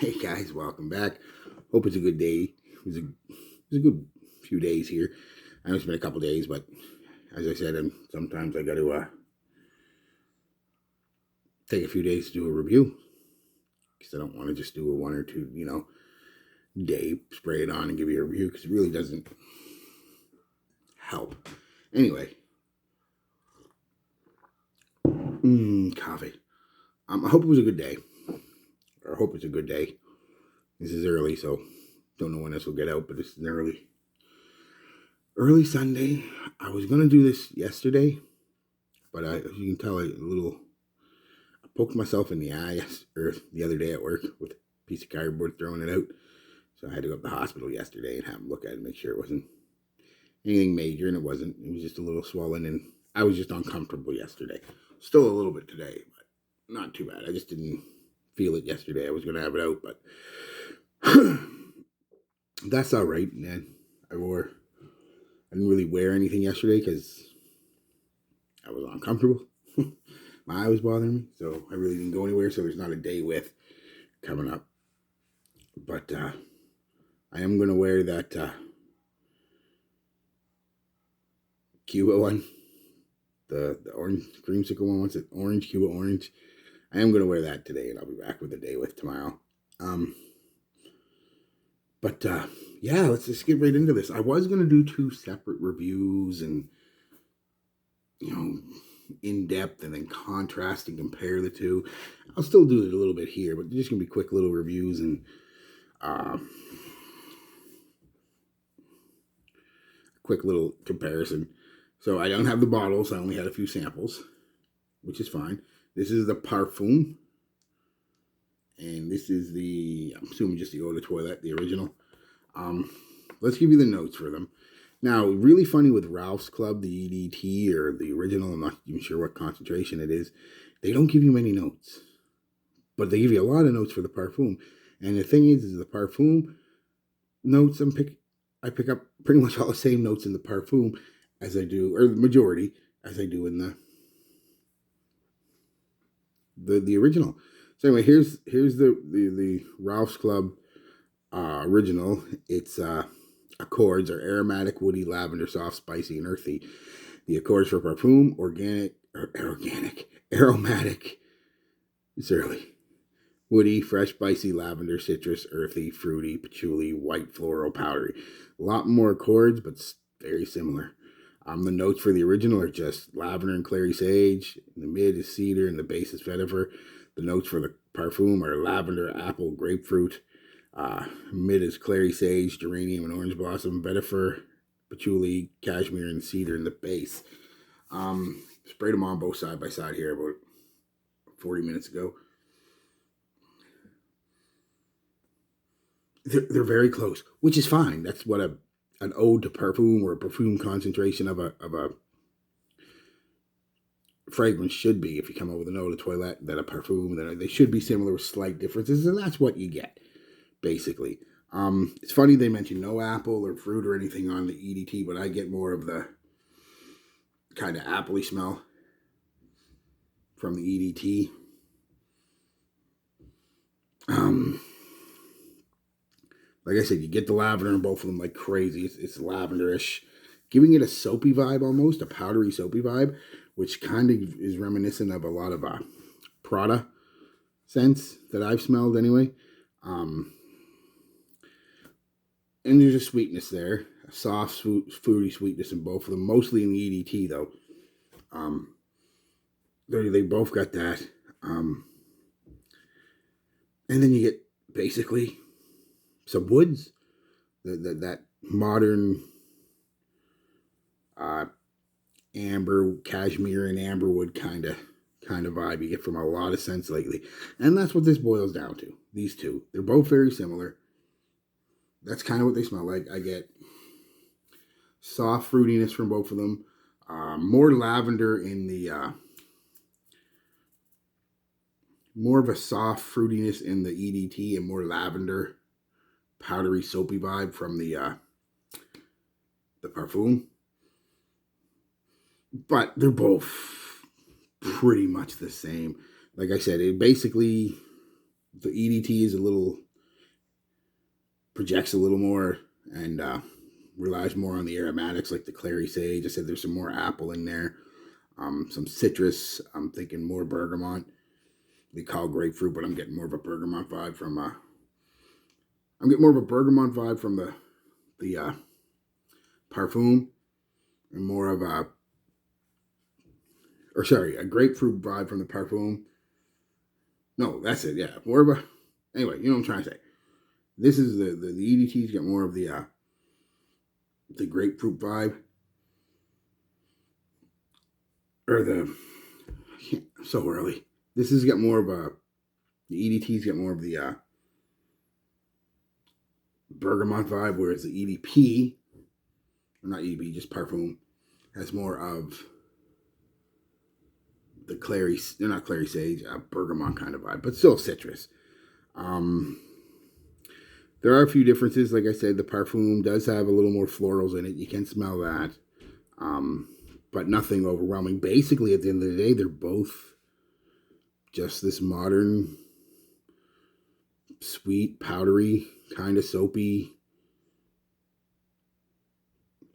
Hey guys, welcome back. Hope it's a good day. It was a good few days here. I know it's been a couple days, but as I said, sometimes I got to take a few days to do a review because I don't want to just do a one or two, day, spray it on and give you a review because it really doesn't help. Anyway, coffee. I hope it was a good day, or I hope it's a good day. This is early, so don't know when this will get out, but this is an early Sunday. I was gonna do this yesterday, but as you can tell, I poked myself in the eye the other day at work with a piece of cardboard, throwing it out. So I had to go to the hospital yesterday and have them look at it and make sure it wasn't anything major, and it wasn't. It was just a little swollen, and I was just uncomfortable yesterday. Still a little bit today, but not too bad. I just didn't feel it yesterday. I was gonna have it out, but that's all right. And then I didn't really wear anything yesterday because I was uncomfortable. My eye was bothering me, so I really didn't go anywhere. So there's not a day with coming up, but I am gonna wear that Cuba one, the orange creamsicle one. What's it? Orange Cuba orange. I am gonna wear that today, and I'll be back with a day with tomorrow. But yeah, let's just get right into this. I was gonna do two separate reviews and in depth and then contrast and compare the two. I'll still do it a little bit here, but they're just gonna be quick little reviews and quick little comparison. So I don't have the bottles. I only had a few samples, which is fine. This is the Parfum, and this is I'm assuming just the eau de toilette, the original. Let's give you the notes for them. Now, really funny with Ralph's Club, the EDT or the original, I'm not even sure what concentration it is, they don't give you many notes, but they give you a lot of notes for the Parfum. And the thing is the Parfum notes, I pick up pretty much all the same notes in the Parfum as I do, or the majority, as I do in the original. So anyway, here's the Ralph's Club original. It's Accords are aromatic, woody, lavender, soft, spicy, and earthy. The Accords for Parfum, aromatic, it's early. Woody, fresh, spicy, lavender, citrus, earthy, fruity, patchouli, white, floral, powdery. A lot more Accords, but very similar. The notes for the original are just lavender and clary sage. In the mid is cedar, and the base is vetiver. The notes for the Parfum are lavender, apple, grapefruit. Mid is clary sage, geranium, and orange blossom. Vetiver, patchouli, cashmere, and cedar in the base. Sprayed them on both side by side here about 40 minutes ago. They're very close, which is fine. That's what an ode to Parfum or a perfume concentration of a fragrance should be. If you come up with an eau de toilette, then a Parfum, then they should be similar with slight differences, and that's what you get, basically. It's funny they mention no apple or fruit or anything on the EDT, but I get more of the kind of appley smell from the EDT. Like I said, you get the lavender in both of them like crazy. It's lavenderish, giving it a soapy vibe almost, a powdery soapy vibe, which kind of is reminiscent of a lot of Prada scents that I've smelled anyway. And there's a sweetness there, a soft, fruity sweetness in both of them, mostly in the EDT though. They both got that. And then you get basically some woods, that modern amber, cashmere, and amberwood kind of vibe you get from a lot of scents lately, and that's what this boils down to. These two, they're both very similar. That's kind of what they smell like. I get soft fruitiness from both of them, more lavender in the more of a soft fruitiness in the EDT, and more lavender, powdery, soapy vibe from the Parfum. But they're both pretty much the same. Like I said, it basically, the EDT is a little projects a little more and relies more on the aromatics like the clary sage. I said there's some more apple in there, some citrus. I'm thinking more bergamot. They call grapefruit, but I'm getting more of a bergamot vibe from. I'm getting more of a bergamot vibe from the Parfum, and more of a grapefruit vibe from the Parfum. No, that's it. Yeah, more of a. Anyway, you know what I'm trying to say. This is the EDTs get more of the grapefruit vibe, or so early. This has got more of the EDTs get more of the bergamot vibe, whereas the EDP, or not EDP, just Parfum, has more of the clary. They're not clary sage, bergamot kind of vibe, but still citrus. Um, there are a few differences. Like I said, the Parfum does have a little more florals in it. You can smell that, but nothing overwhelming. Basically, at the end of the day, they're both just this modern, sweet, powdery, kind of soapy,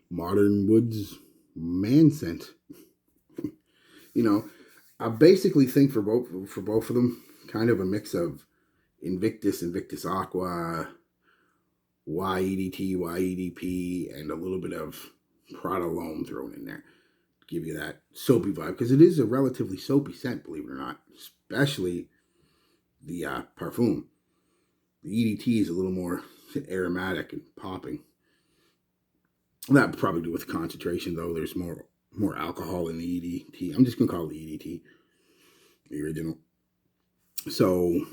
modern woods man scent. You know, I basically think for both of them, kind of a mix of Invictus, Invictus Aqua, YEDT, YEDP, and a little bit of Prada Loam thrown in there. Give you that soapy vibe, because it is a relatively soapy scent, believe it or not, especially the Parfum. The EDT is a little more aromatic and popping. That would probably do with the concentration, though. There's more alcohol in the EDT. I'm just going to call it the EDT, the original. So,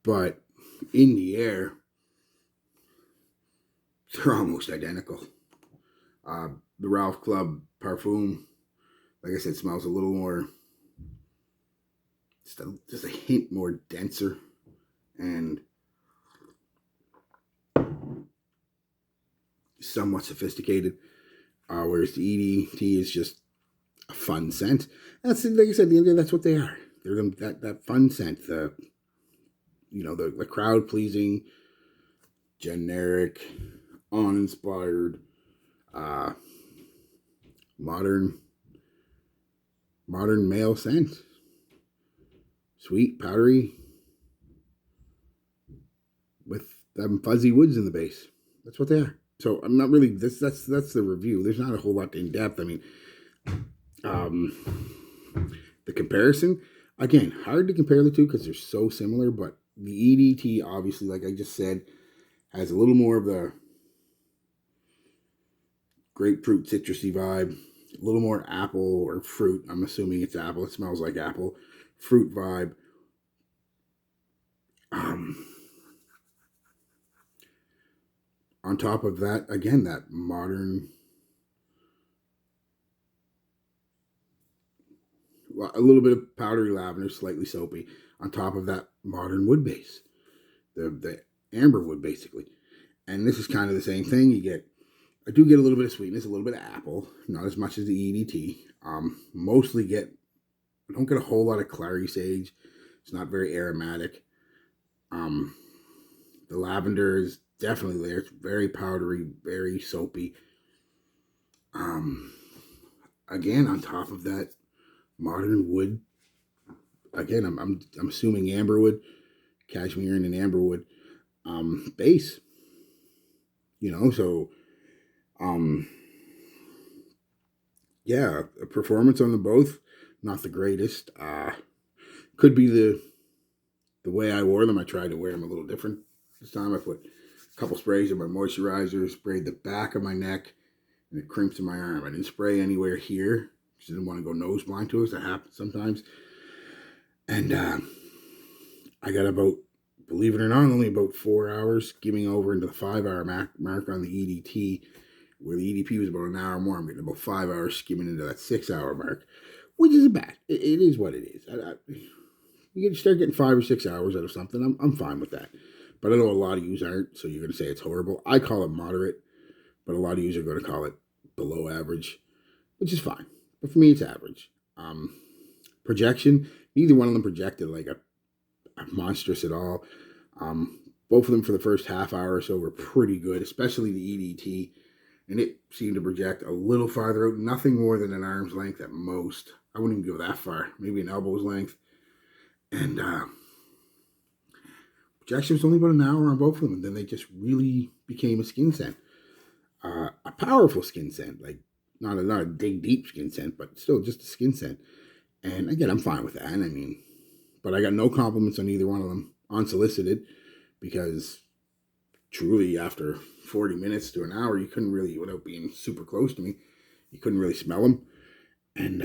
but in the air, they're almost identical. The Ralph Club Parfum, like I said, smells a little more, just a hint more denser and somewhat sophisticated. Whereas the EDT is just a fun scent. That's, like I said, that's what they are. They're that fun scent. The crowd pleasing, generic, uninspired, modern male scent. Sweet, powdery, with them fuzzy woods in the base. That's what they are. So I'm not really that's the review. There's not a whole lot in depth. I mean, the comparison, again, hard to compare the two because they're so similar, but the EDT, obviously, like I just said, has a little more of the grapefruit citrusy vibe, a little more apple or fruit. I'm assuming it's apple. It smells like apple. Fruit vibe. On top of that, again, that modern, a little bit of powdery lavender, slightly soapy, on top of that modern wood base, the amber wood, basically. And this is kind of the same thing. I do get a little bit of sweetness, a little bit of apple, not as much as the EDT. I don't get a whole lot of clary sage. It's not very aromatic. The lavender is definitely there. It's very powdery, very soapy. Again, on top of that modern wood, again, I'm assuming amberwood, cashmere and an amberwood base. So yeah, a performance on the both, not the greatest. Could be the way I wore them. I tried to wear them a little different this time. I put a couple sprays of my moisturizer, sprayed the back of my neck, and it crimps in my arm. I didn't spray anywhere here. I didn't want to go nose blind to us. That happens sometimes. And I got about, believe it or not, only about 4 hours skimming over into the 5-hour mark on the EDT, where the EDP was about an hour more. I'm getting about 5 hours skimming into that 6-hour mark, which isn't bad. It is what it is. You start getting 5 or 6 hours out of something, I'm fine with that. But I know a lot of yous aren't, so you're going to say it's horrible. I call it moderate, but a lot of yous are going to call it below average, which is fine. But for me, it's average. Projection, neither one of them projected like a monstrous at all. Both of them for the first half hour or so were pretty good, especially the EDT. And it seemed to project a little farther out, nothing more than an arm's length at most. I wouldn't even go that far, maybe an elbow's length. And projection was only about an hour on both of them, and then they just really became a skin scent. A powerful skin scent, like not a big, deep skin scent, but still just a skin scent. And again, I'm fine with that. I mean, but I got no compliments on either one of them unsolicited, because truly after 40 minutes to an hour, you couldn't really, without being super close to me, you couldn't really smell them. And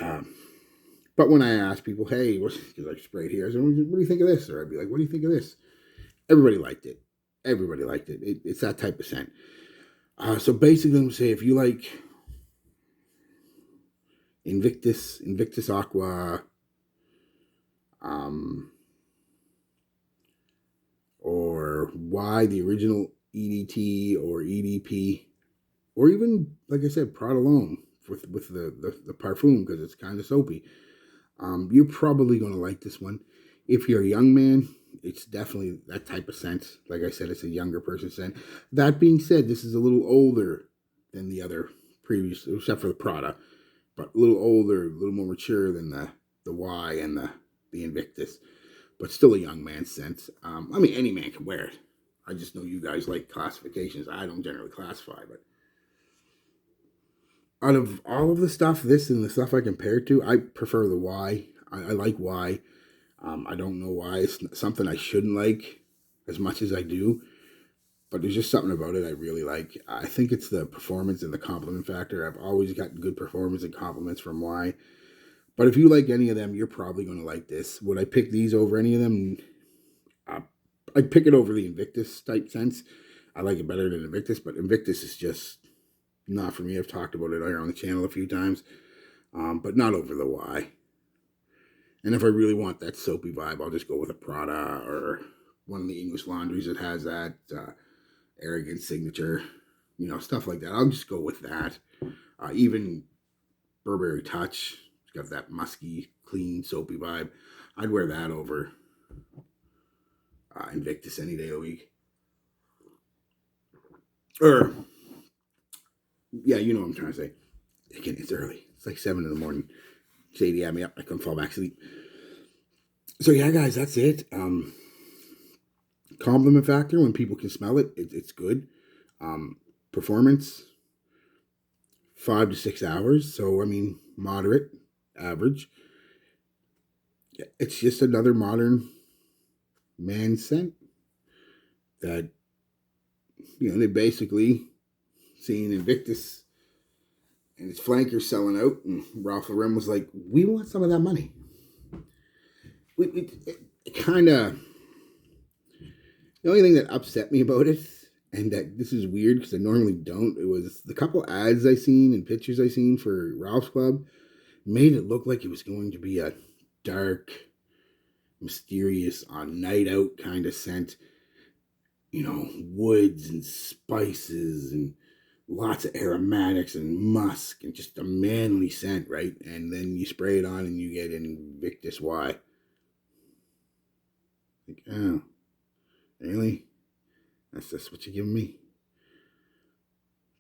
but when I asked people, hey, because I sprayed here, I said, what do you think of this? Or I'd be like, what do you think of this? Everybody liked it. Everybody liked it. It's that type of scent. So basically, I'm say if you like Invictus Aqua, or Y, the original EDT or EDP, or even, like I said, Prada L'Homme with the Parfum, because it's kind of soapy. You're probably going to like this one. If you're a young man, it's definitely that type of scent. Like I said, it's a younger person scent. That being said, this is a little older than the other previous, except for the Prada, but a little older, a little more mature than the Y and the Invictus, but still a young man's scent. I mean, any man can wear it. I just know you guys like classifications. I don't generally classify, but out of all of the stuff, this and the stuff I compared to, I prefer the Y. I like Y. I don't know why. It's something I shouldn't like as much as I do, but there's just something about it I really like. I think it's the performance and the compliment factor. I've always gotten good performance and compliments from Y. But if you like any of them, you're probably going to like this. Would I pick these over any of them? I'd pick it over the Invictus type scents. I like it better than Invictus, but Invictus is just not for me. I've talked about it here on the channel a few times, but not over the Y. And if I really want that soapy vibe, I'll just go with a Prada or one of the English laundries that has that arrogant signature, stuff like that. I'll just go with that. Even Burberry Touch, it's got that musky, clean, soapy vibe. I'd wear that over Invictus any day of the week. Or, yeah, you know what I'm trying to say. Again, it's early. It's like 7 in the morning. Sadie had me up. I couldn't fall back asleep. So yeah, guys, that's it. Compliment factor, when people can smell it, it's good. Performance, 5 to 6 hours. So, I mean, moderate, average. It's just another modern man scent that, they basically seen Invictus and its flankers selling out, and Ralph Lauren was like, we want some of that money. It kind of, the only thing that upset me about it, and that this is weird because I normally don't, it was the couple ads I seen and pictures I seen for Ralph's Club made it look like it was going to be a dark, mysterious, on night out kind of scent. Woods and spices and lots of aromatics and musk and just a manly scent, right? And then you spray it on and you get Invictus Y. Like, oh, really? That's just what you're giving me?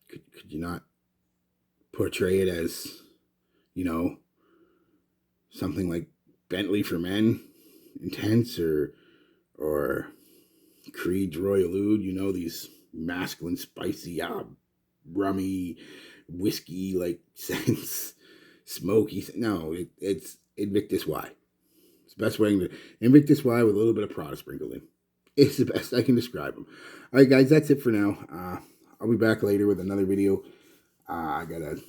Could you not portray it as, something like Bentley for Men, Intense, or Creed's Royal Oud, these masculine, spicy, rummy, whiskey-like scents, smoky. No, it's Invictus Y. It's the best way to Invictus Y with a little bit of Prada sprinkled in. It's the best I can describe them. All right, guys, that's it for now. I'll be back later with another video. I got a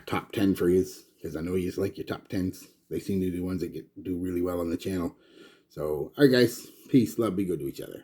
top 10 for you, because I know you like your top 10s. They seem to be the ones that do really well on the channel. So, all right, guys, peace, love, be good to each other.